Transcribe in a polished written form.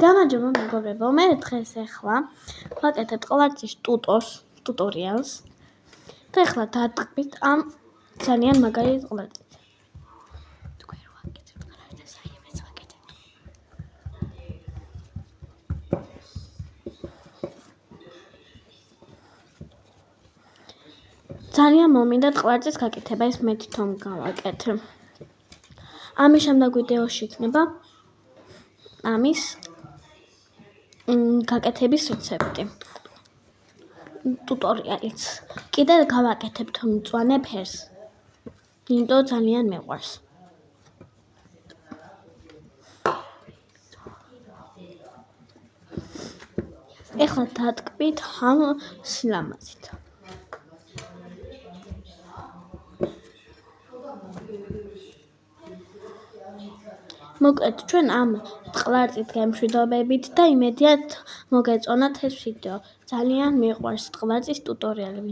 გამარჯობა მეგობრებო, მე დღეს ახლა ვაკეთებ ყლარწის ტუტორიალს და ახლა დატკბით ამ ძალიან მაგარი ყლარწით. თქვენ რო ვაკეთებთ ყლარწს, აი ამას ვაკეთებთ. ძალიან მომინდათ ყლარწის გაკეთება, ეს მე თვითონ გავაკეთე. ამის შემდეგ ვიდეოში იქნება ამის გაკეთების რეცეპტი. ტუტორიალიც. კიდე გავაკეთებთ მწვანე ფერს. იმიტომ ძალიან მეყვარს. ეხლა დატკბით ამ სილამაზით. მოკლედ ჩვენ ამ ყლარწით გემშვიდობებით და იმედია მოგეწონათ ეს ვიდეო. ძალიან მიყვარს ყლარწის ტუტორიალი.